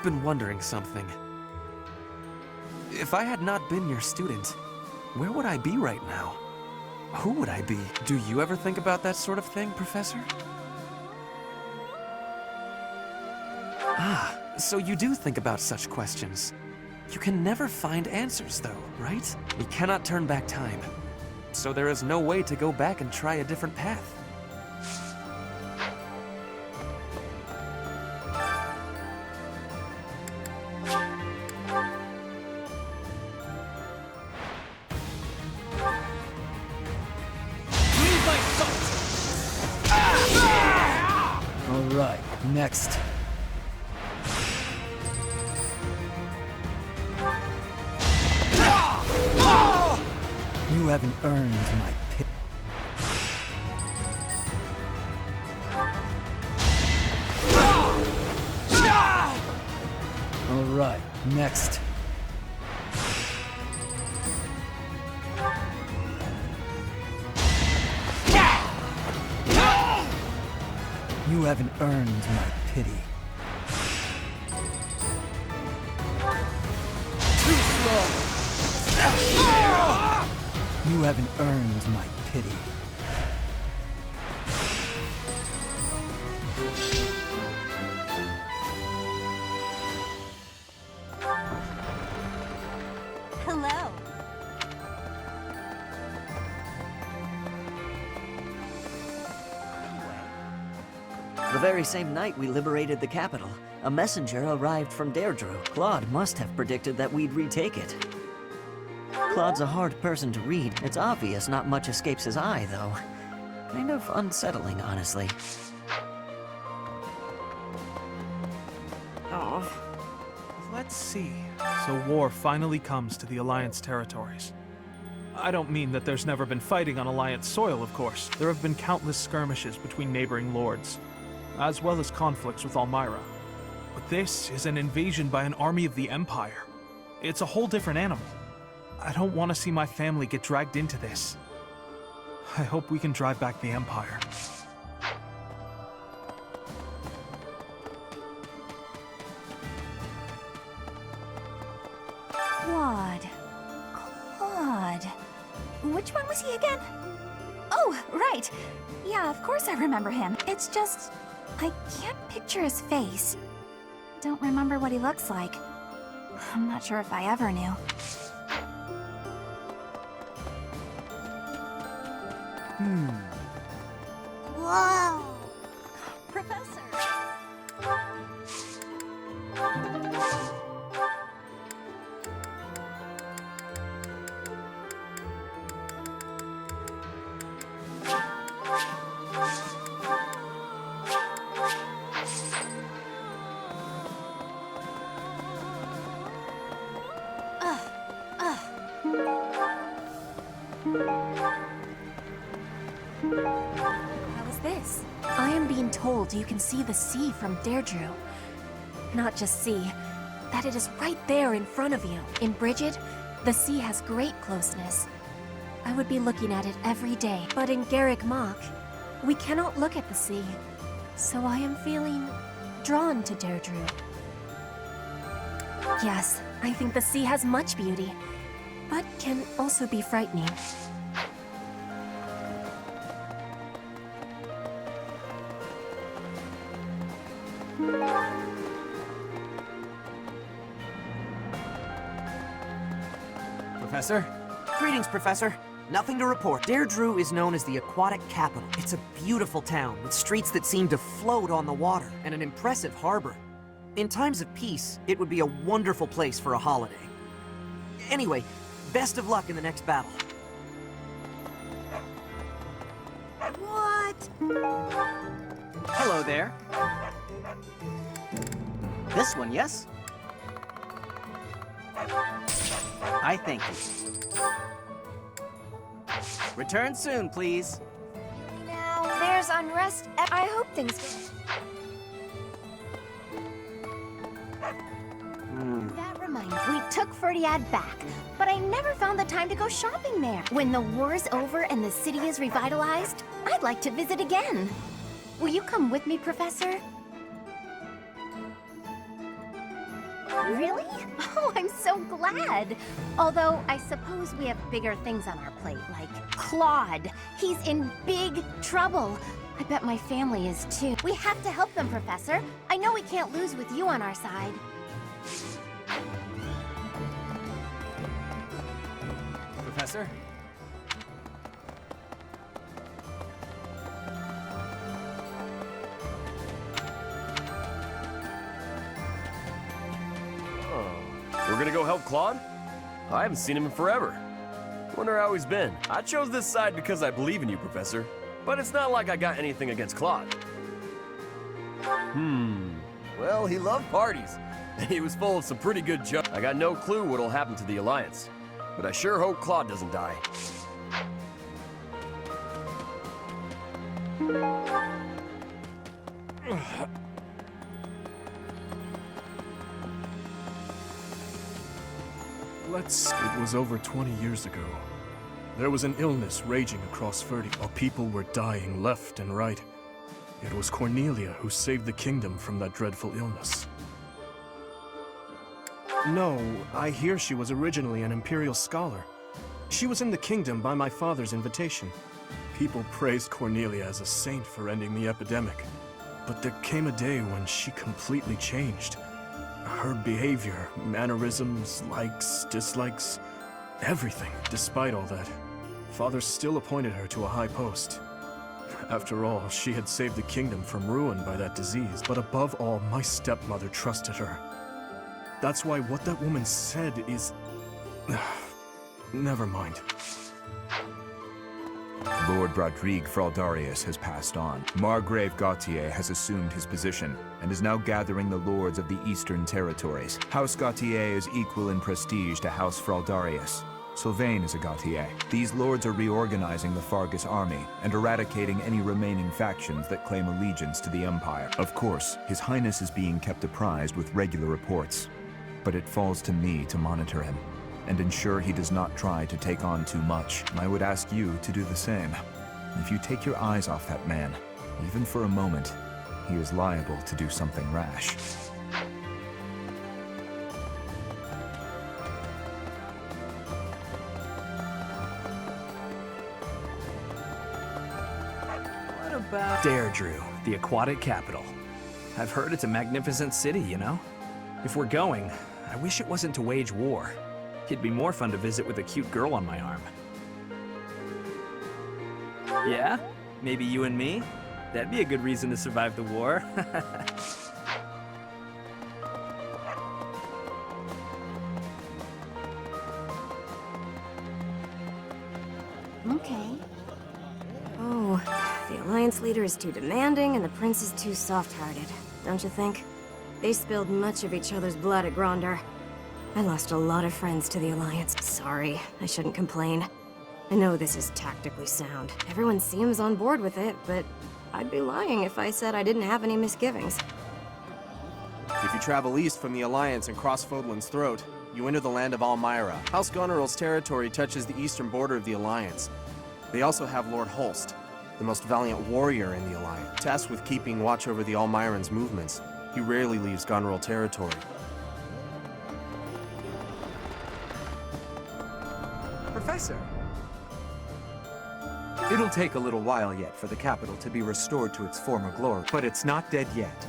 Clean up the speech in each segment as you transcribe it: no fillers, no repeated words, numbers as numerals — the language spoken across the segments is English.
I've been wondering something. If I had not been your student, where would I be right now? Who would I be? Do you ever think about that sort of thing, Professor? Ah, so you do think about such questions. You can never find answers, though, right? We cannot turn back time. So there is no way to go back and try a different path. All right, next. You haven't earned my pity. All right, next. You haven't earned my pity. Too slow! You haven't earned my pity. Hello. The very same night we liberated the capital, a messenger arrived from Deirdre. Claude must have predicted that we'd retake it. Claude's a hard person to read. It's obvious not much escapes his eye, though. Kind of unsettling, honestly. Oh. Let's see. So war finally comes to the Alliance territories. I don't mean that there's never been fighting on Alliance soil, of course. There have been countless skirmishes between neighboring lords, as well as conflicts with Almyra. But this is an invasion by an army of the Empire. It's a whole different animal. I don't want to see my family get dragged into this. I hope we can drive back the Empire. Claude. Claude. Which one was he again? Oh, right. Yeah, of course I remember him. It's just, I can't picture his face. Don't remember what he looks like. I'm not sure if I ever knew. Whoa! Professor! How is this? I am being told you can see the sea from Deirdre. Not just see, that it is right there in front of you. In Brigid, the sea has great closeness. I would be looking at it every day. But in Garrick Mach, we cannot look at the sea. So I am feeling drawn to Deirdre. Yes, I think the sea has much beauty, but can also be frightening. Professor? Greetings, Professor. Nothing to report. Deirdre is known as the aquatic capital. It's a beautiful town with streets that seem to float on the water and an impressive harbor. In times of peace, it would be a wonderful place for a holiday. Anyway, best of luck in the next battle. What? Hello there. This one, yes? I thank you. Return soon, please. Now, there's unrest. I hope things... That reminds me, we took Ferdiad back, but I never found the time to go shopping there. When the war's over and the city is revitalized, I'd like to visit again. Will you come with me, Professor? Really? Oh, I'm so glad. Although, I suppose we have bigger things on our plate, like Claude. He's in big trouble. I bet my family is too. We have to help them, Professor. I know we can't lose with you on our side. Professor? We're gonna go help Claude? I haven't seen him in forever. Wonder how he's been. I chose this side because I believe in you, Professor. But it's not like I got anything against Claude. Well, he loved parties. And he was full of some pretty good jokes. I got no clue what'll happen to the Alliance. But I sure hope Claude doesn't die. It was over 20 years ago. There was an illness raging across Ferdy, while people were dying left and right. It was Cornelia who saved the kingdom from that dreadful illness. No, I hear she was originally an imperial scholar. She was in the kingdom by my father's invitation. People praised Cornelia as a saint for ending the epidemic. But there came a day when she completely changed. Her behavior, mannerisms, likes, dislikes, everything. Despite all that, Father still appointed her to a high post. After all, she had saved the kingdom from ruin by that disease, but above all, my stepmother trusted her. That's why what that woman said is... Never mind. Lord Rodrigue Fraldarius has passed on. Margrave Gautier has assumed his position, and is now gathering the lords of the Eastern Territories. House Gautier is equal in prestige to House Fraldarius. Sylvain is a Gautier. These lords are reorganizing the Fargus army, and eradicating any remaining factions that claim allegiance to the Empire. Of course, His Highness is being kept apprised with regular reports, but it falls to me to monitor him and ensure he does not try to take on too much. I would ask you to do the same. If you take your eyes off that man, even for a moment, he is liable to do something rash. What about Deirdre, the aquatic capital? I've heard it's a magnificent city, you know? If we're going, I wish it wasn't to wage war. It'd be more fun to visit with a cute girl on my arm. Yeah? Maybe you and me? That'd be a good reason to survive the war. Okay. Oh, the Alliance leader is too demanding and the prince is too soft-hearted, don't you think? They spilled much of each other's blood at Gronder. I lost a lot of friends to the Alliance. Sorry, I shouldn't complain. I know this is tactically sound. Everyone seems on board with it, but I'd be lying if I said I didn't have any misgivings. If you travel east from the Alliance and cross Fodlan's Throat, you enter the land of Almyra. House Goneril's territory touches the eastern border of the Alliance. They also have Lord Holst, the most valiant warrior in the Alliance. Tasked with keeping watch over the Almyrans' movements, he rarely leaves Goneril territory. Professor! It'll take a little while yet for the capital to be restored to its former glory, but it's not dead yet.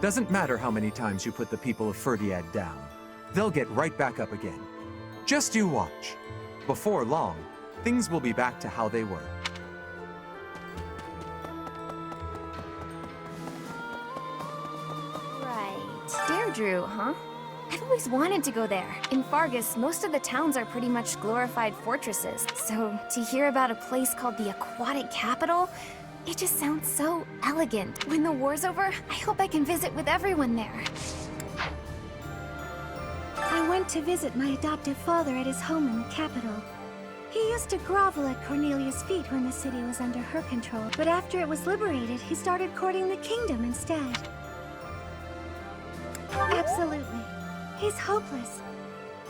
Doesn't matter how many times you put the people of Ferdiad down. They'll get right back up again. Just you watch. Before long, things will be back to how they were. Right. Deirdre, huh? I've always wanted to go there. In Fargus, most of the towns are pretty much glorified fortresses. So, to hear about a place called the Aquatic Capital, it just sounds so elegant. When the war's over, I hope I can visit with everyone there. I went to visit my adoptive father at his home in the capital. He used to grovel at Cornelia's feet when the city was under her control, but after it was liberated, he started courting the kingdom instead. Absolutely. He's hopeless.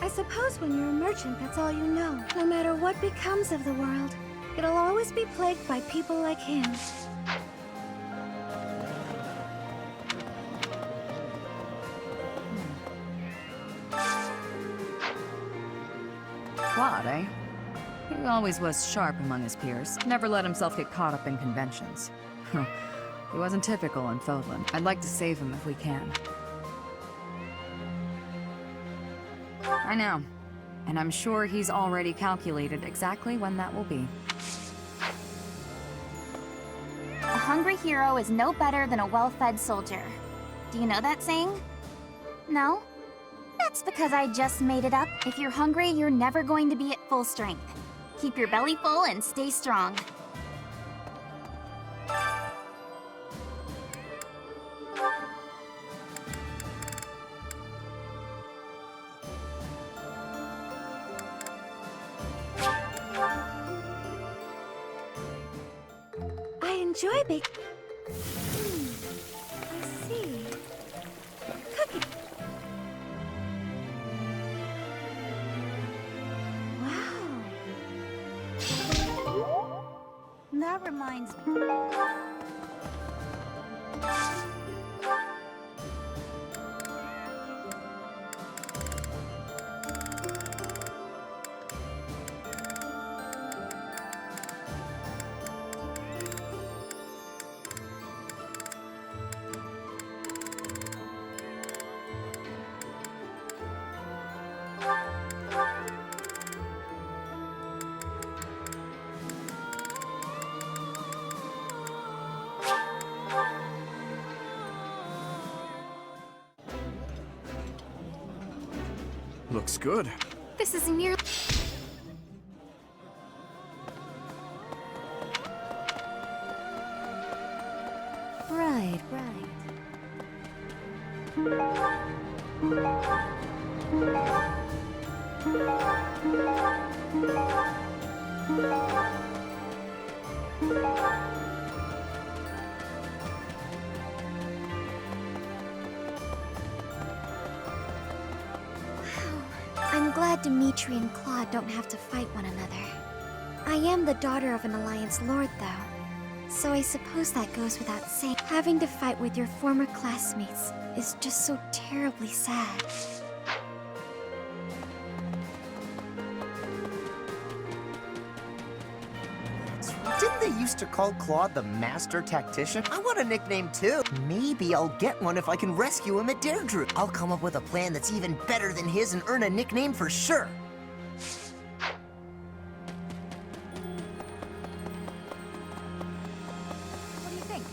I suppose when you're a merchant, that's all you know. No matter what becomes of the world, it'll always be plagued by people like him. Claude, eh? He always was sharp among his peers. Never let himself get caught up in conventions. He wasn't typical in Fodlan. I'd like to save him if we can. I know. And I'm sure he's already calculated exactly when that will be. A hungry hero is no better than a well-fed soldier. Do you know that saying? No? That's because I just made it up. If you're hungry, you're never going to be at full strength. Keep your belly full and stay strong. I enjoy big. I see. Cookie. Wow. That reminds me. Looks good. This is near. Right. I'm glad Dimitri and Claude don't have to fight one another. I am the daughter of an Alliance Lord, though. So I suppose that goes without saying. Having to fight with your former classmates is just so terribly sad. Didn't they used to call Claude the Master Tactician? I want a nickname too. Maybe I'll get one if I can rescue him at Deirdre. I'll come up with a plan that's even better than his and earn a nickname for sure. What do you think?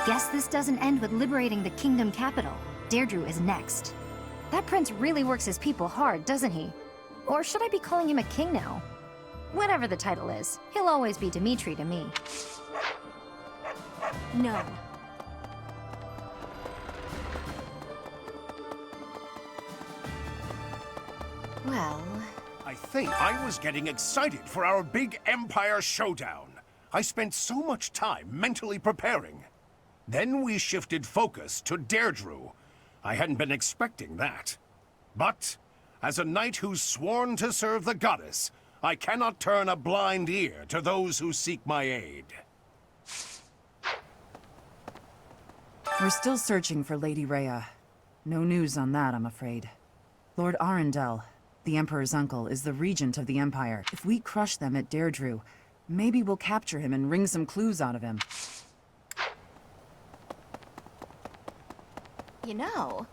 Guess this doesn't end with liberating the kingdom capital. Deirdre is next. That prince really works his people hard, doesn't he? Or should I be calling him a king now? Whatever the title is, he'll always be Dimitri to me. No. Well... I think I was getting excited for our big Empire showdown. I spent so much time mentally preparing. Then we shifted focus to Deirdre. I hadn't been expecting that. But, as a knight who's sworn to serve the goddess, I cannot turn a blind ear to those who seek my aid. We're still searching for Lady Rhea. No news on that, I'm afraid. Lord Arundel, the Emperor's uncle, is the regent of the Empire. If we crush them at Deirdre, maybe we'll capture him and wring some clues out of him. You know...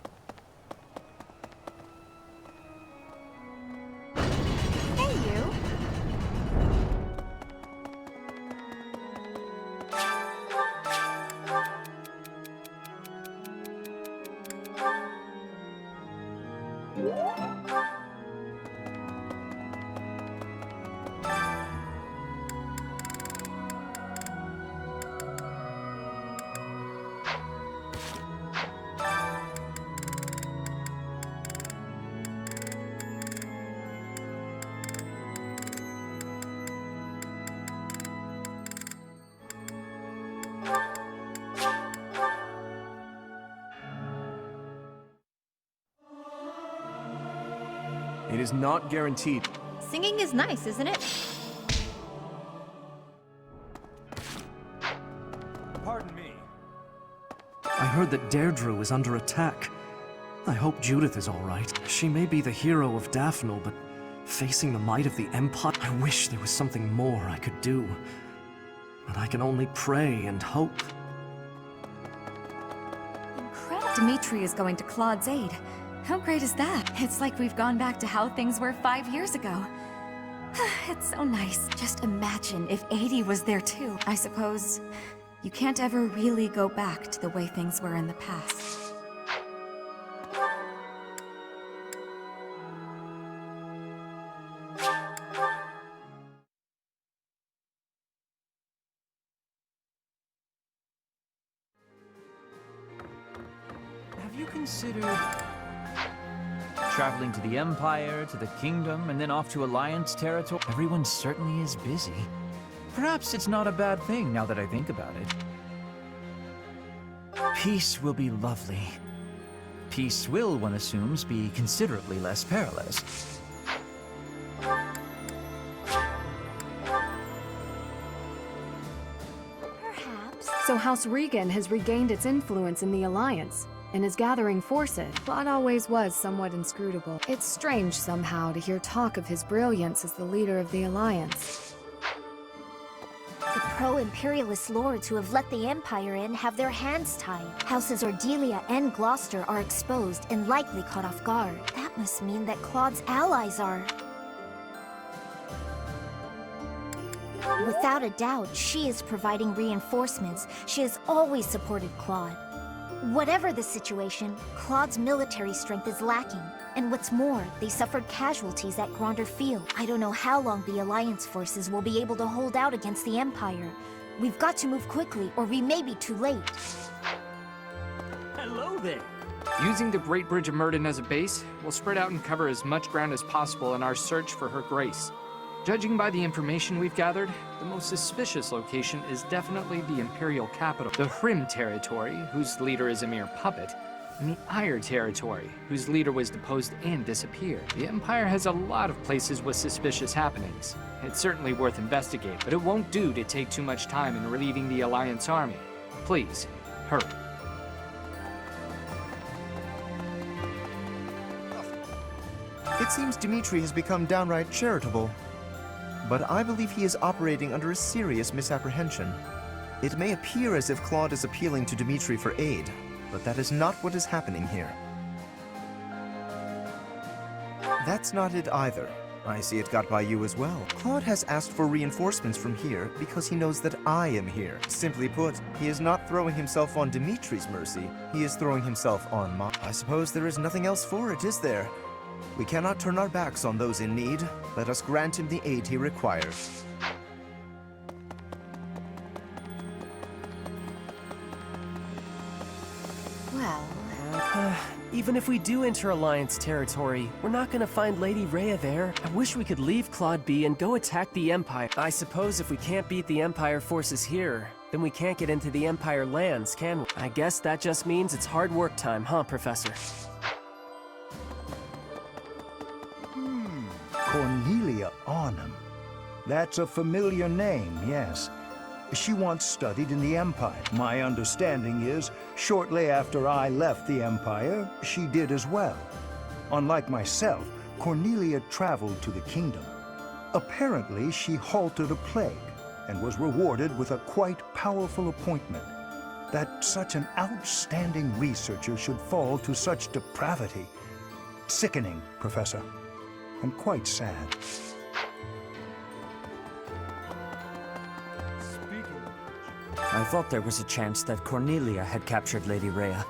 Hey, you! It is not guaranteed. Singing is nice, isn't it? Pardon me. I heard that Deirdre is under attack. I hope Judith is all right. She may be the hero of Daphne, but Facing the might of the Empire, I wish there was something more I could do. But I can only pray and hope. Incredible. Dimitri is going to Claude's aid. How great is that? It's like we've gone back to how things were 5 years ago. It's so nice. Just imagine if 80 was there too. I suppose you can't ever really go back to the way things were in the past. Have you considered traveling to the Empire, to the Kingdom, and then off to Alliance territory? Everyone certainly is busy. Perhaps it's not a bad thing now that I think about it. Peace will be lovely. Peace will, one assumes, be considerably less perilous. Perhaps. So House Regan has regained its influence in the Alliance and is gathering forces. Claude always was somewhat inscrutable. It's strange somehow to hear talk of his brilliance as the leader of the Alliance. The pro-imperialist lords who have let the Empire in have their hands tied. Houses Ordelia and Gloucester are exposed and likely caught off guard. That must mean that Claude's allies are... Without a doubt, she is providing reinforcements. She has always supported Claude. Whatever the situation, Claude's military strength is lacking. And what's more, they suffered casualties at Gronder Field. I don't know how long the Alliance forces will be able to hold out against the Empire. We've got to move quickly, or we may be too late. Hello there! Using the Great Bridge of Murden as a base, we'll spread out and cover as much ground as possible in our search for Her Grace. Judging by the information we've gathered, the most suspicious location is definitely the Imperial capital, the Hrim territory, whose leader is a mere puppet, and the Ire territory, whose leader was deposed and disappeared. The Empire has a lot of places with suspicious happenings. It's certainly worth investigating, but it won't do to take too much time in relieving the Alliance army. Please, hurry. It seems Dimitri has become downright charitable. But I believe he is operating under a serious misapprehension. It may appear as if Claude is appealing to Dimitri for aid, but that is not what is happening here. That's not it either. I see it got by you as well. Claude has asked for reinforcements from here because he knows that I am here. Simply put, he is not throwing himself on Dimitri's mercy, he is throwing himself on mine. I suppose there is nothing else for it, is there? We cannot turn our backs on those in need. Let us grant him the aid he requires. Well... even if we do enter Alliance territory, we're not gonna find Lady Rhea there. I wish we could leave Claude be and go attack the Empire. I suppose if we can't beat the Empire forces here, then we can't get into the Empire lands, can we? I guess that just means it's hard work time, huh, Professor? Cornelia Arnhem. That's a familiar name, yes. She once studied in the Empire. My understanding is, shortly after I left the Empire, she did as well. Unlike myself, Cornelia traveled to the Kingdom. Apparently, she halted a plague and was rewarded with a quite powerful appointment. That such an outstanding researcher should fall to such depravity. Sickening, Professor. And quite sad. I thought there was a chance that Cornelia had captured Lady Rhea,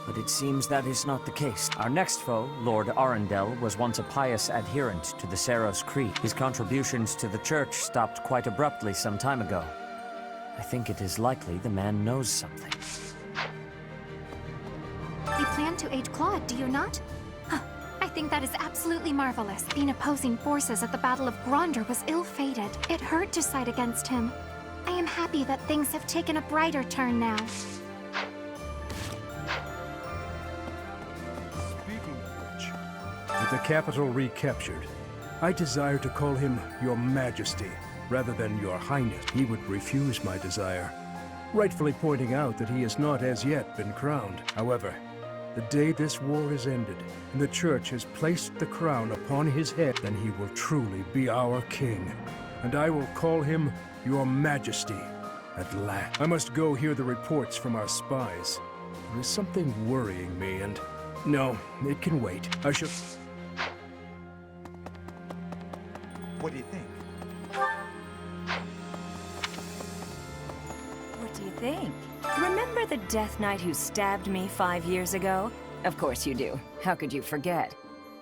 but it seems that is not the case. Our next foe, Lord Arundel, was once a pious adherent to the Saros Creed. His contributions to the church stopped quite abruptly some time ago. I think it is likely the man knows something. You plan to aid Claude, do you not? I think that is absolutely marvelous. Being opposing forces at the Battle of Gronder was ill-fated. It hurt to side against him. I am happy that things have taken a brighter turn now. Speaking of which, With the capital recaptured, I desire to call him Your Majesty rather than Your Highness. He would refuse my desire, rightfully pointing out that he has not as yet been crowned. However, The day this war is ended, and the Church has placed the crown upon his head, then he will truly be our king. And I will call him Your Majesty at last. I must go hear the reports from our spies. There is something worrying me, and... No, it can wait. I shall... What do you think? What do you think? Remember the Death Knight who stabbed me 5 years ago? Of course you do. How could you forget?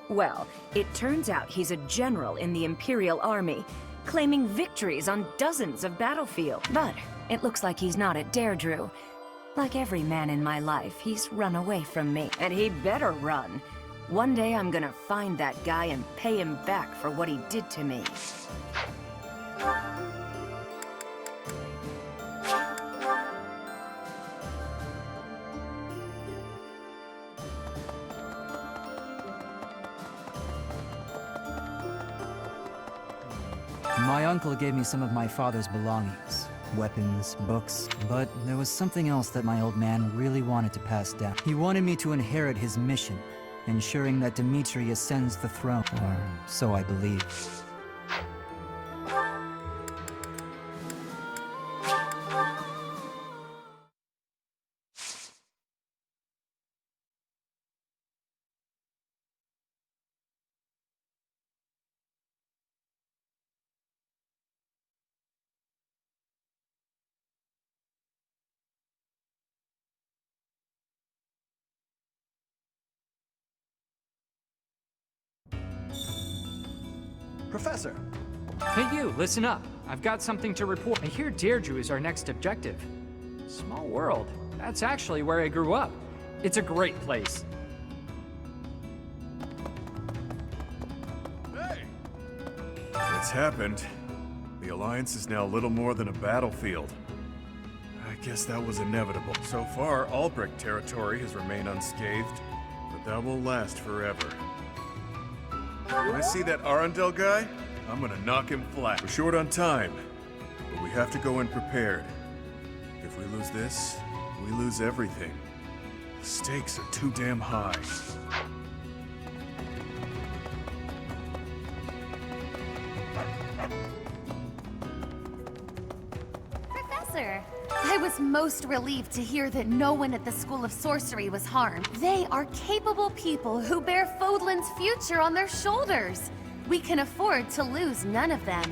Well, it turns out he's a general in the Imperial Army, claiming victories on dozens of battlefields. But it looks like he's not at Deirdre. Like every man in my life, he's run away from me. And he better run. One day I'm gonna find that guy and pay him back for what he did to me. My uncle gave me some of my father's belongings. Weapons, books, but there was something else that my old man really wanted to pass down. He wanted me to inherit his mission, ensuring that Dimitri ascends the throne, or so I believe. Professor! Hey you, listen up. I've got something to report. I hear Deirdre is our next objective. Small world. That's actually where I grew up. It's a great place. Hey! It's happened. The Alliance is now little more than a battlefield. I guess that was inevitable. So far, Albrecht territory has remained unscathed, but that will last forever. When I see that Arundel guy, I'm gonna knock him flat. We're short on time, but we have to go in prepared. If we lose this, we lose everything. The stakes are too damn high. Professor! I was most relieved to hear that no one at the School of Sorcery was harmed. They are capable people who bear Fodlan's future on their shoulders. We can afford to lose none of them.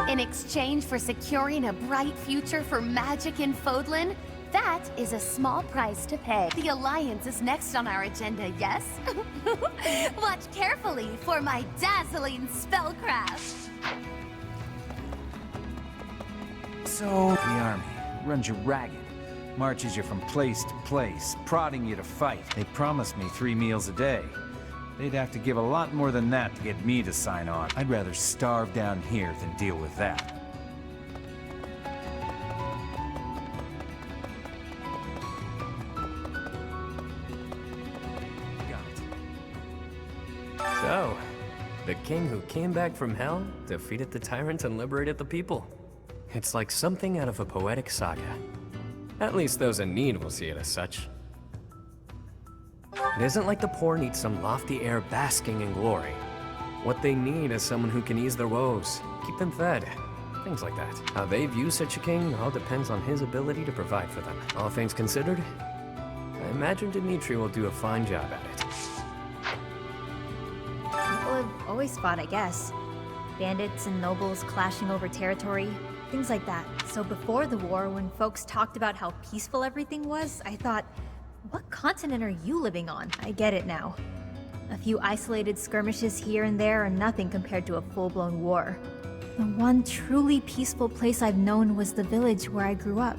In exchange for securing a bright future for magic in Fodlan, that is a small price to pay. The Alliance is next on our agenda, yes? Watch carefully for my dazzling spellcraft. So, the army runs you ragged, marches you from place to place, prodding you to fight. They promise me 3 meals a day. They'd have to give a lot more than that to get me to sign on. I'd rather starve down here than deal with that. So, the king who came back from hell, defeated the tyrant and liberated the people. It's like something out of a poetic saga. At least those in need will see it as such. It isn't like the poor need some lofty air basking in glory. What they need is someone who can ease their woes, keep them fed, things like that. How they view such a king all depends on his ability to provide for them. All things considered, I imagine Dimitri will do a fine job at it. People have always fought, I guess. Bandits and nobles clashing over territory, things like that. So before the war, when folks talked about how peaceful everything was, I thought, what continent are you living on? I get it now. A few isolated skirmishes here and there are nothing compared to a full-blown war. The one truly peaceful place I've known was the village where I grew up.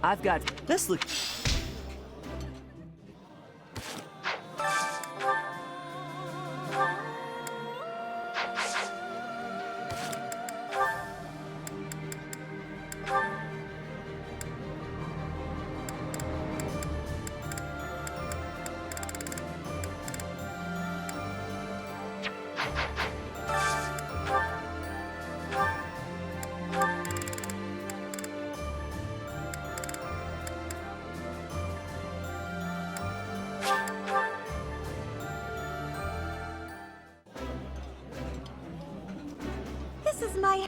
I've got... This look... This is my...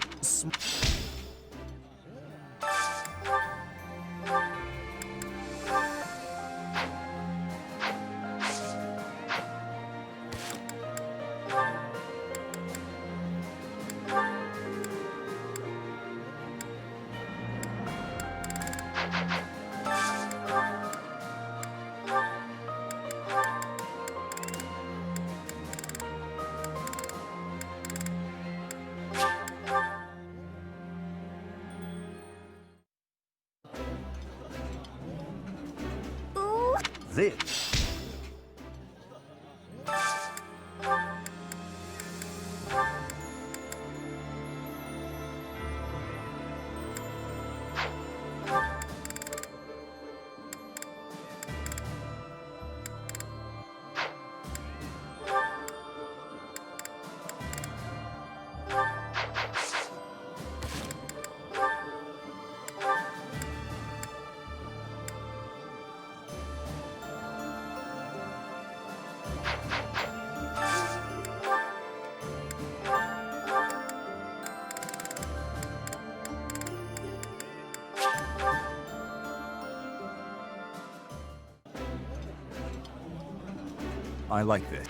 This. I like this.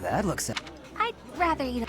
That looks... I'd rather eat a...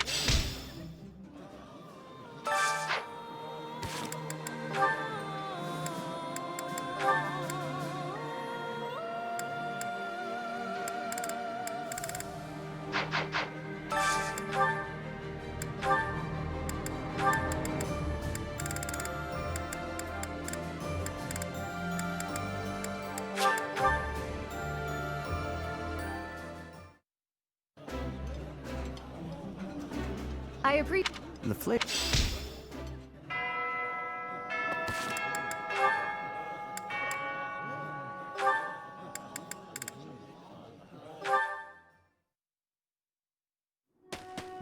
I appreciate... The flavor...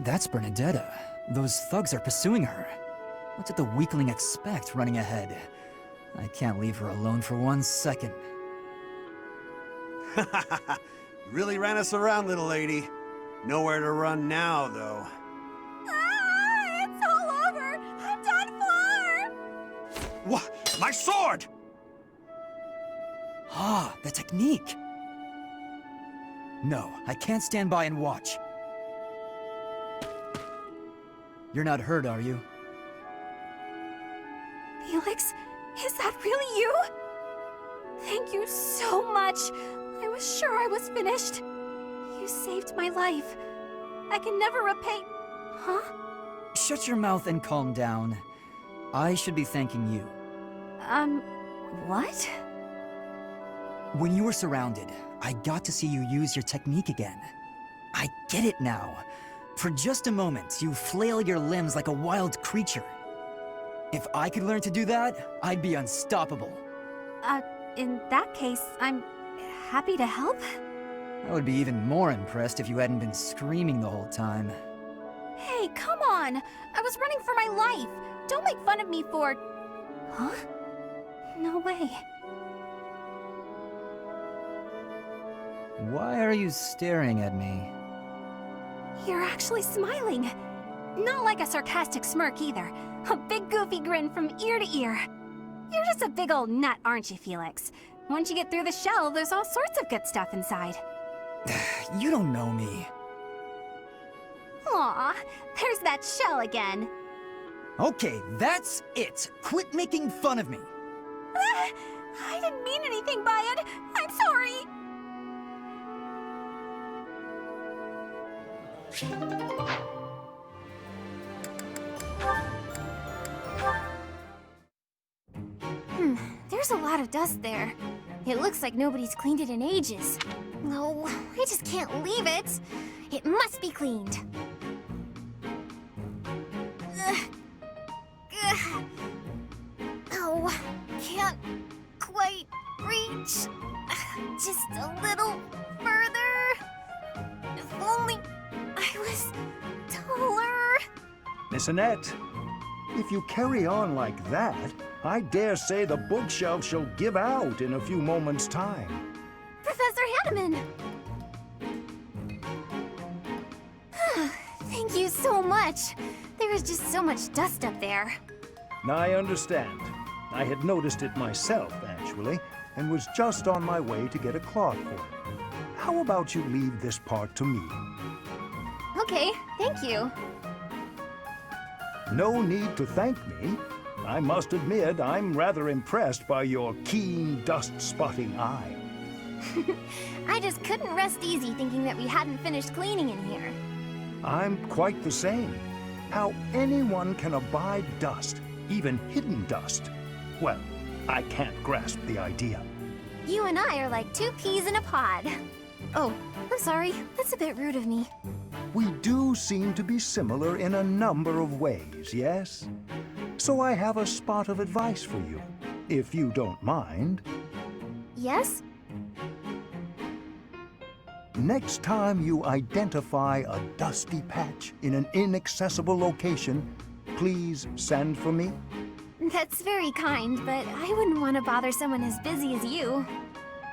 That's Bernadetta. Those thugs are pursuing her. What did the weakling expect running ahead? I can't leave her alone for 1 second. You really ran us around, little lady. Nowhere to run now, though. It's all over! I'm done for! What? My sword! Ah, the technique! No, I can't stand by and watch. You're not hurt, are you? Felix, is that really you? Thank you so much. I was sure I was finished. You saved my life. I can never repay... Huh? Shut your mouth and calm down. I should be thanking you. What? When you were surrounded, I got to see you use your technique again. I get it now. For just a moment, you flail your limbs like a wild creature. If I could learn to do that, I'd be unstoppable. In that case, I'm happy to help. I would be even more impressed if you hadn't been screaming the whole time. Hey, come on! I was running for my life! Don't make fun of me for... Huh? No way. Why are you staring at me? You're actually smiling. Not like a sarcastic smirk either. A big goofy grin from ear to ear. You're just a big old nut, aren't you, Felix? Once you get through the shell, there's all sorts of good stuff inside. You don't know me. Aw, there's that shell again. Okay, that's it. Quit making fun of me. I didn't mean anything by it. I'm sorry. There's a lot of dust there. It looks like nobody's cleaned it in ages. No, I just can't leave it. It must be cleaned. Oh, can't quite reach. Just a little further. If only I was taller. Miss Annette, if you carry on like that, I dare say the bookshelf shall give out in a few moments' time. Professor Hanneman! Thank you so much. There is just so much dust up there. I understand. I had noticed it myself, actually, and was just on my way to get a cloth for it. How about you leave this part to me? Okay, thank you. No need to thank me. I must admit, I'm rather impressed by your keen dust-spotting eye. I just couldn't rest easy thinking that we hadn't finished cleaning in here. I'm quite the same. How anyone can abide dust, even hidden dust. Well, I can't grasp the idea. You and I are like two peas in a pod. Oh, I'm sorry. That's a bit rude of me. We do seem to be similar in a number of ways, yes? So I have a spot of advice for you, if you don't mind. Yes? Next time you identify a dusty patch in an inaccessible location, please send for me. That's very kind, but I wouldn't want to bother someone as busy as you.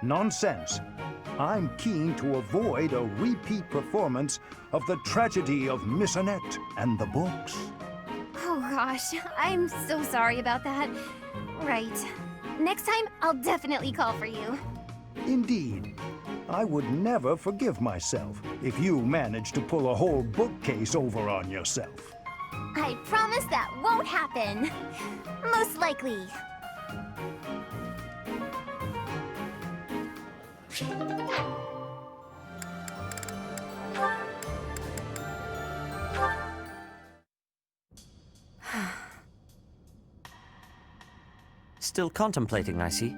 Nonsense. I'm keen to avoid a repeat performance of the tragedy of Miss Annette and the books. Oh gosh, I'm so sorry about that. Right. Next time, I'll definitely call for you. Indeed. I would never forgive myself if you managed to pull a whole bookcase over on yourself. I promise that won't happen. Most likely. Still contemplating, I see.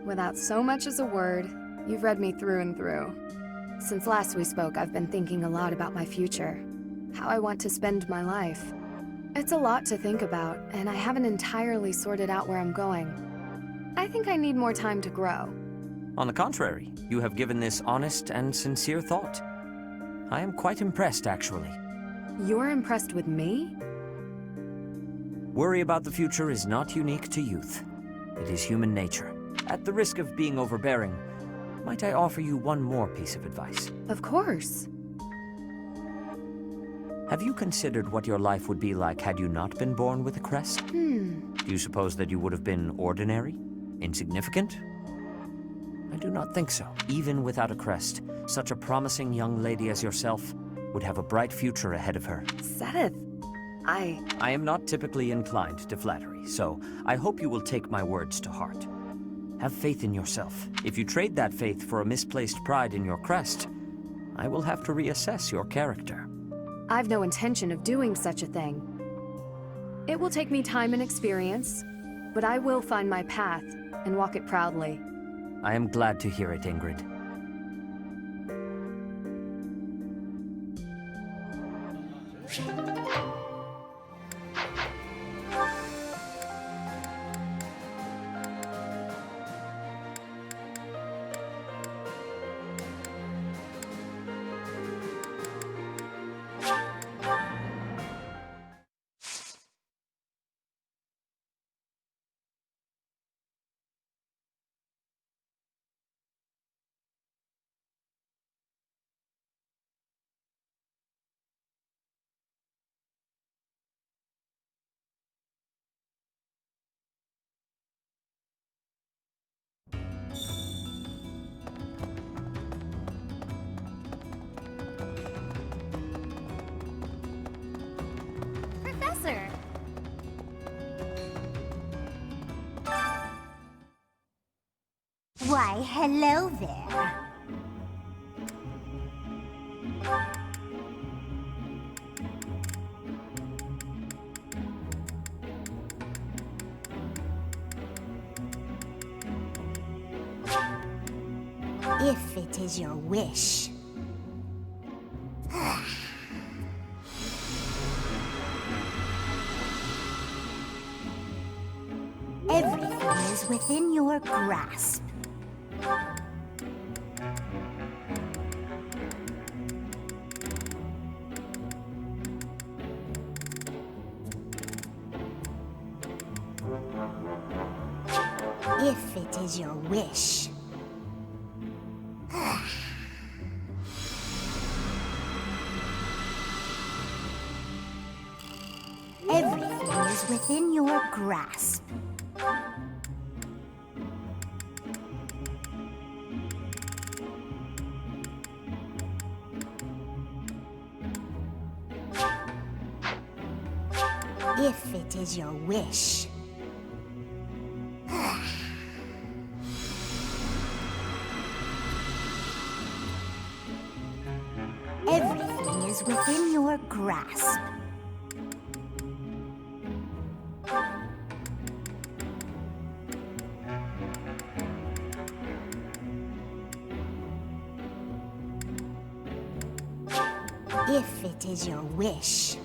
Without so much as a word, you've read me through and through. Since last we spoke, I've been thinking a lot about my future. How I want to spend my life. It's a lot to think about, and I haven't entirely sorted out where I'm going. I think I need more time to grow. On the contrary, you have given this honest and sincere thought. I am quite impressed, actually. You're impressed with me? Worry about the future is not unique to youth. It is human nature. At the risk of being overbearing, might I offer you one more piece of advice? Of course. Have you considered what your life would be like had you not been born with a crest? Do you suppose that you would have been ordinary? Insignificant? I do not think so. Even without a crest, such a promising young lady as yourself would have a bright future ahead of her. Seth, I am not typically inclined to flattery, so I hope you will take my words to heart. Have faith in yourself. If you trade that faith for a misplaced pride in your crest, I will have to reassess your character. I've no intention of doing such a thing. It will take me time and experience, but I will find my path and walk it proudly. I am glad to hear it, Ingrid. Why, hello there. If it is your wish. Everything is within your grasp. If it is your wish. Everything is within your grasp. If it is your wish. Everything is within your grasp. If it is your wish.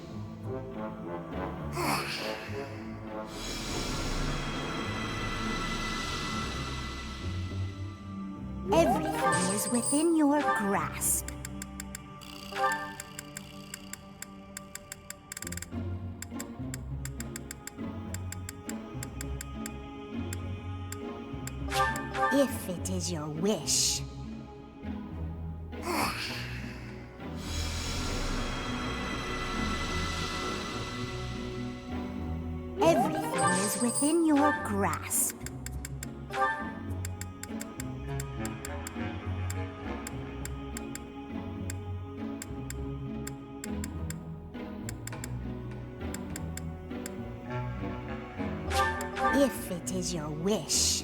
Everything is within your grasp. If it is your wish. Everything is within your grasp. If it is your wish.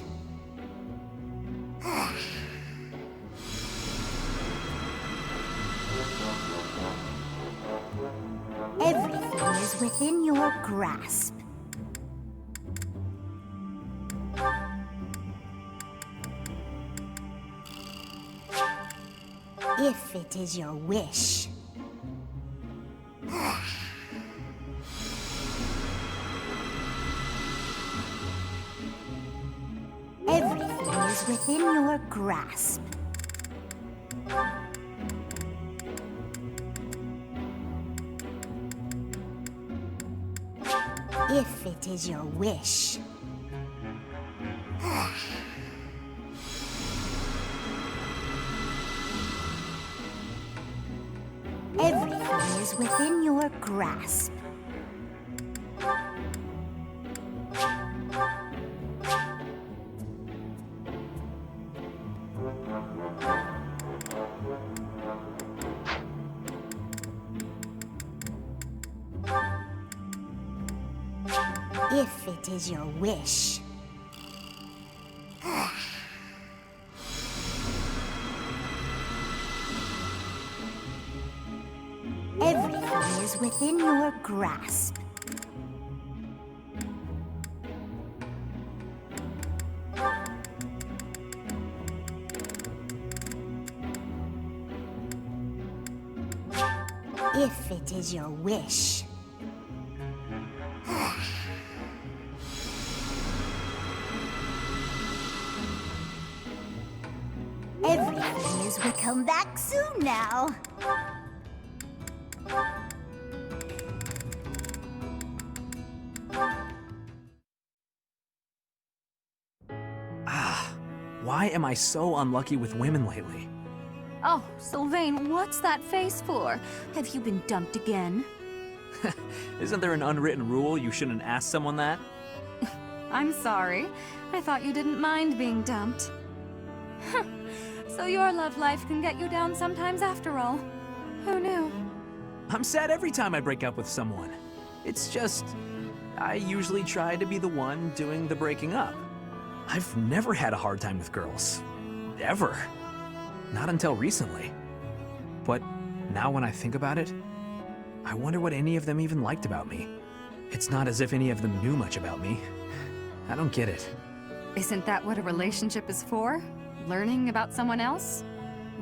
Everything is within your grasp. If it is your wish. Everything is within your grasp. If it is your wish. Everything is within your grasp. If it is your wish. Everything is within your grasp. If it is your wish. Everything is... We'll come back soon now. Why am I so unlucky with women lately? Oh, Sylvain, what's that face for? Have you been dumped again? Isn't there an unwritten rule you shouldn't ask someone that? I'm sorry. I thought you didn't mind being dumped. So your love life can get you down sometimes after all. Who knew? I'm sad every time I break up with someone. It's just, I usually try to be the one doing the breaking up. I've never had a hard time with girls. Ever. Not until recently. But now when I think about it, I wonder what any of them even liked about me. It's not as if any of them knew much about me. I don't get it. Isn't that what a relationship is for? Learning about someone else?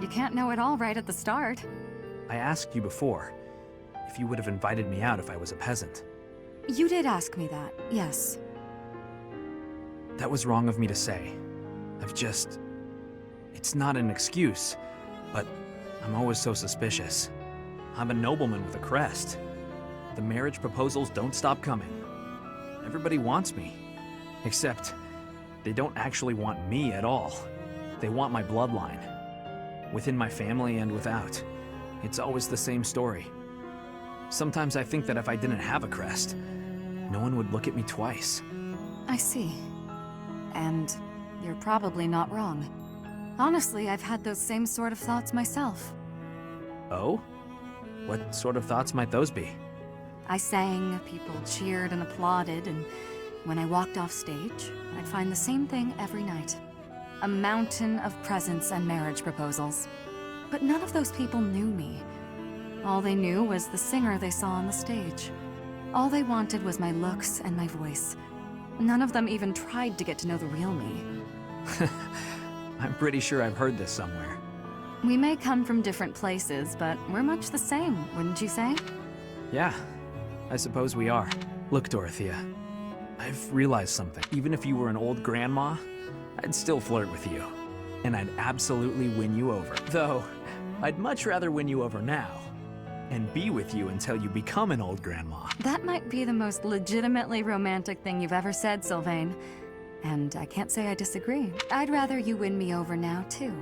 You can't know it all right at the start. I asked you before if you would have invited me out if I was a peasant. You did ask me that, yes. That was wrong of me to say. It's not an excuse, but I'm always so suspicious. I'm a nobleman with a crest. The marriage proposals don't stop coming. Everybody wants me. Except, they don't actually want me at all. They want my bloodline. Within my family and without. It's always the same story. Sometimes I think that if I didn't have a crest, no one would look at me twice. I see. And you're probably not wrong. Honestly, I've had those same sort of thoughts myself. Oh? What sort of thoughts might those be? I sang, people cheered and applauded, and when I walked off stage, I'd find the same thing every night. A mountain of presents and marriage proposals. But none of those people knew me. All they knew was the singer they saw on the stage. All they wanted was my looks and my voice. None of them even tried to get to know the real me. I'm pretty sure I've heard this somewhere. We may come from different places, but we're much the same, wouldn't you say? Yeah, I suppose we are. Look, Dorothea, I've realized something. Even if you were an old grandma, I'd still flirt with you. And I'd absolutely win you over. Though, I'd much rather win you over now and be with you until you become an old grandma. That might be the most legitimately romantic thing you've ever said, Sylvain. And I can't say I disagree. I'd rather you win me over now, too.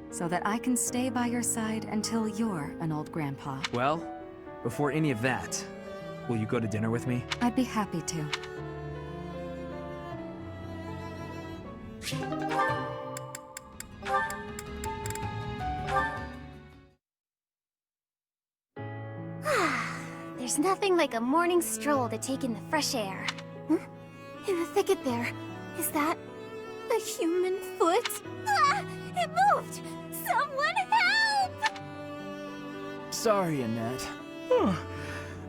So that I can stay by your side until you're an old grandpa. Well, before any of that, will you go to dinner with me? I'd be happy to. There's nothing like a morning stroll to take in the fresh air. Huh? In the thicket there, is that a human foot? Ah! It moved! Someone help! Sorry, Annette.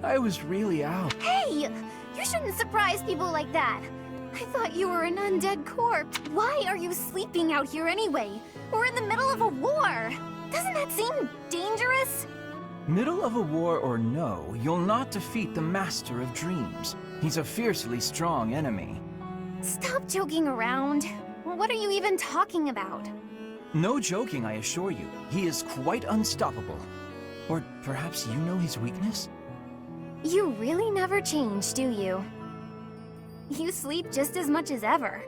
I was really out. Hey! You shouldn't surprise people like that. I thought you were an undead corpse. Why are you sleeping out here anyway? We're in the middle of a war. Doesn't that seem dangerous? Middle of a war or no, you'll not defeat the Master of Dreams. He's a fiercely strong enemy. Stop joking around. What are you even talking about? No joking, I assure you. He is quite unstoppable. Or perhaps you know his weakness? You really never change, do you? You sleep just as much as ever.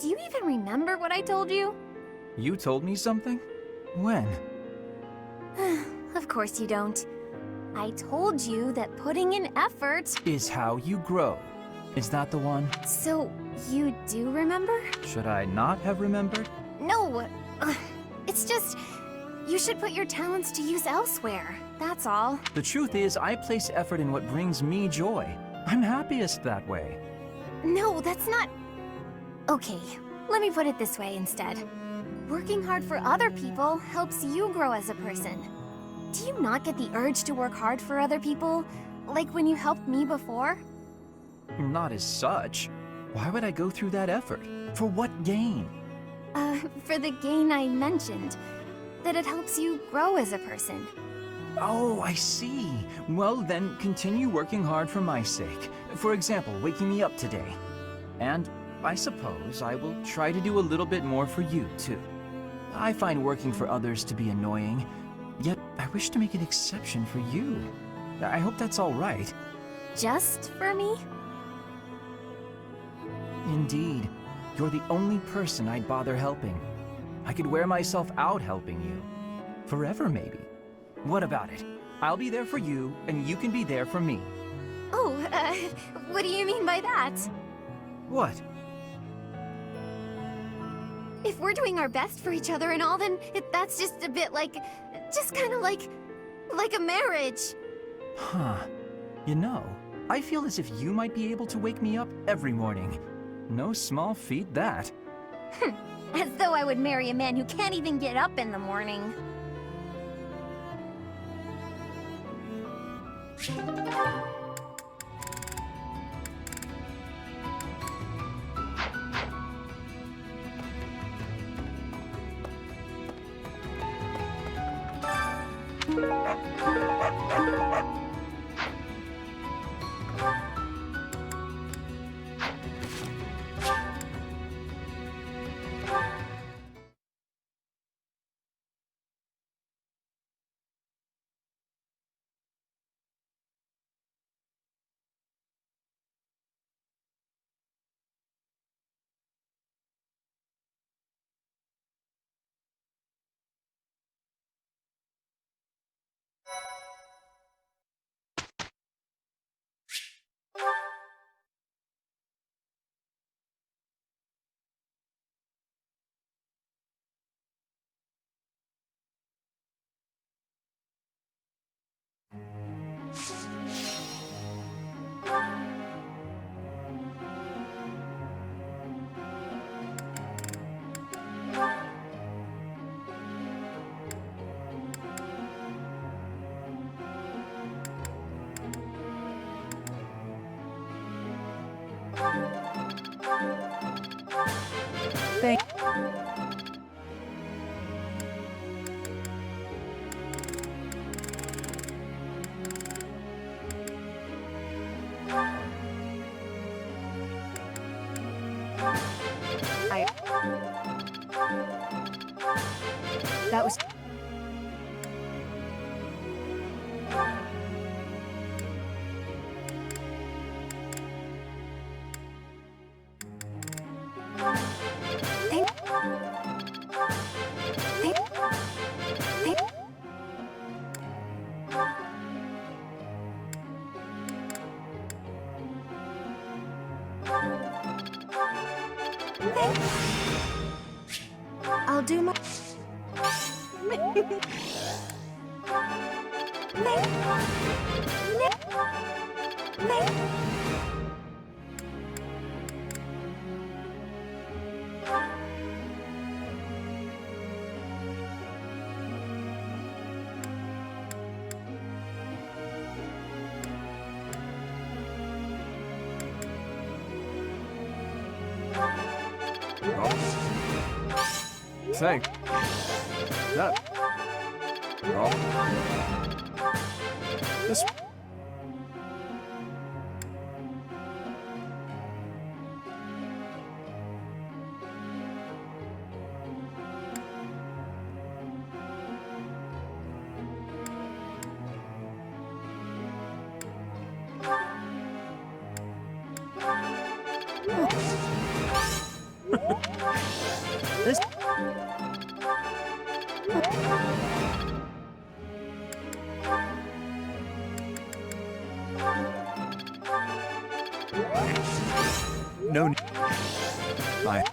Do you even remember what I told you? You told me something? When? Of course you don't. I told you that putting in effort Is how you grow. Is that the one? So, you do remember? Should I not have remembered? No! It's just... you should put your talents to use elsewhere. That's all. The truth is, I place effort in what brings me joy. I'm happiest that way. No, that's not... Okay, let me put it this way instead. Working hard for other people helps you grow as a person. Do you not get the urge to work hard for other people? Like when you helped me before? Not as such. Why would I go through that effort? For what gain? For the gain I mentioned. That it helps you grow as a person. Oh, I see. Well, then continue working hard for my sake. For example, waking me up today. And I suppose I will try to do a little bit more for you, too. I find working for others to be annoying, yet I wish to make an exception for you. I hope that's all right. Just for me? Indeed. You're the only person I'd bother helping. I could wear myself out helping you. Forever, maybe. What about it? I'll be there for you, and you can be there for me. Oh, what do you mean by that? What? If we're doing our best for each other and all, then that's just a bit like... just kind of like a marriage. Huh. You know, I feel as if you might be able to wake me up every morning. No small feat, that. As though I would marry a man who can't even get up in the morning. Thank That was... I'll do my... Thanks. That. Oh. This. This. No. Bye.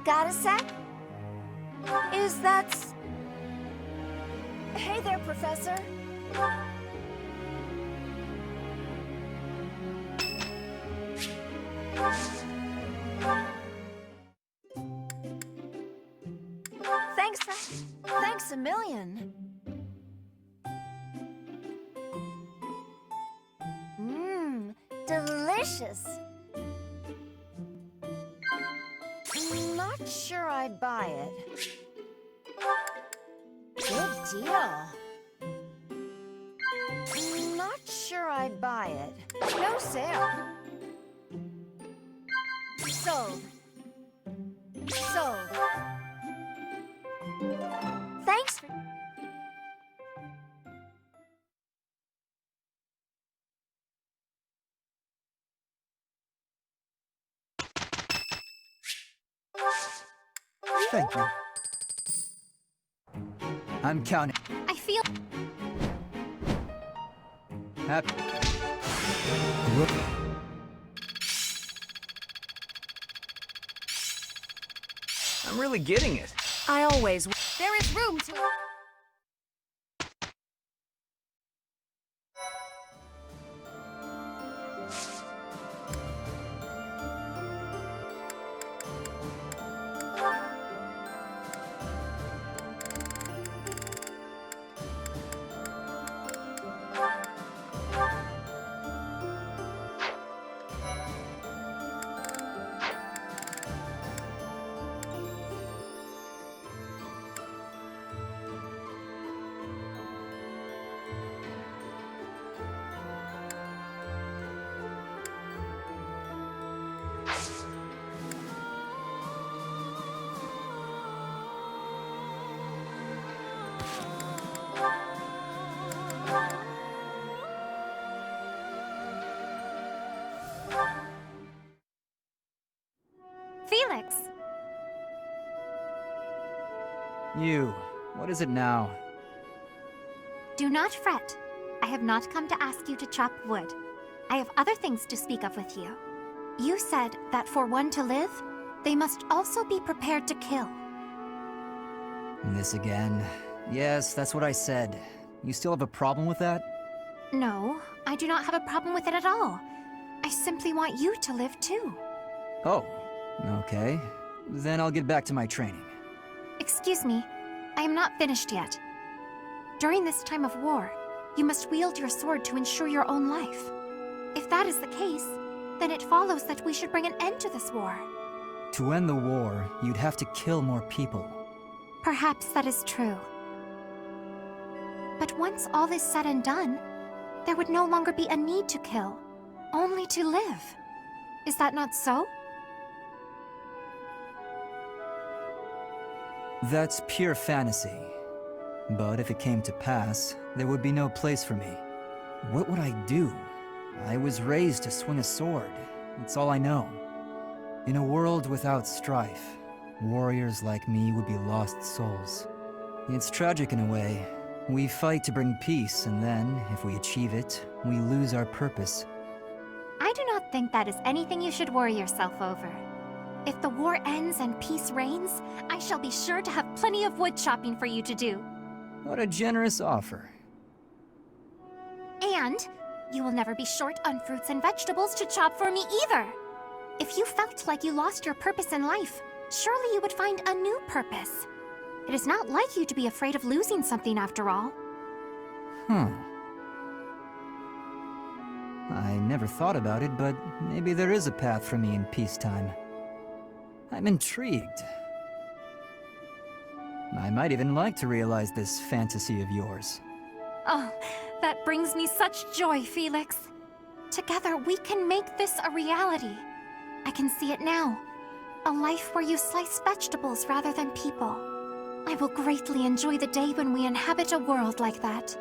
Got a sec? Is that... Hey there, Professor. Thanks a million. Mmm, delicious. Not sure I'd buy it. Good deal. Not sure I'd buy it. No sale. Sold. Sold. Thanks for... Thank you. I'm counting. I feel... Happy. I'm really getting it. I always... There is room to... Felix! You. What is it now? Do not fret. I have not come to ask you to chop wood. I have other things to speak of with you. You said that for one to live, they must also be prepared to kill. This again. Yes, that's what I said. You still have a problem with that? No, I do not have a problem with it at all. I simply want you to live too. Oh, okay. Then I'll get back to my training. Excuse me, I am not finished yet. During this time of war, you must wield your sword to ensure your own life. If that is the case, then it follows that we should bring an end to this war. To end the war, you'd have to kill more people. Perhaps that is true. But once all is said and done, there would no longer be a need to kill, only to live. Is that not so? That's pure fantasy. But if it came to pass, there would be no place for me. What would I do? I was raised to swing a sword. It's all I know. In a world without strife, warriors like me would be lost souls. It's tragic in a way. We fight to bring peace, and then, if we achieve it, we lose our purpose. I do not think that is anything you should worry yourself over. If the war ends and peace reigns, I shall be sure to have plenty of wood chopping for you to do. What a generous offer. And you will never be short on fruits and vegetables to chop for me either. If you felt like you lost your purpose in life, surely you would find a new purpose. It is not like you to be afraid of losing something after all. I never thought about it, but maybe there is a path for me in peacetime. I'm intrigued. I might even like to realize this fantasy of yours. Oh, that brings me such joy, Felix. Together, we can make this a reality. I can see it now. A life where you slice vegetables rather than people. I will greatly enjoy the day when we inhabit a world like that.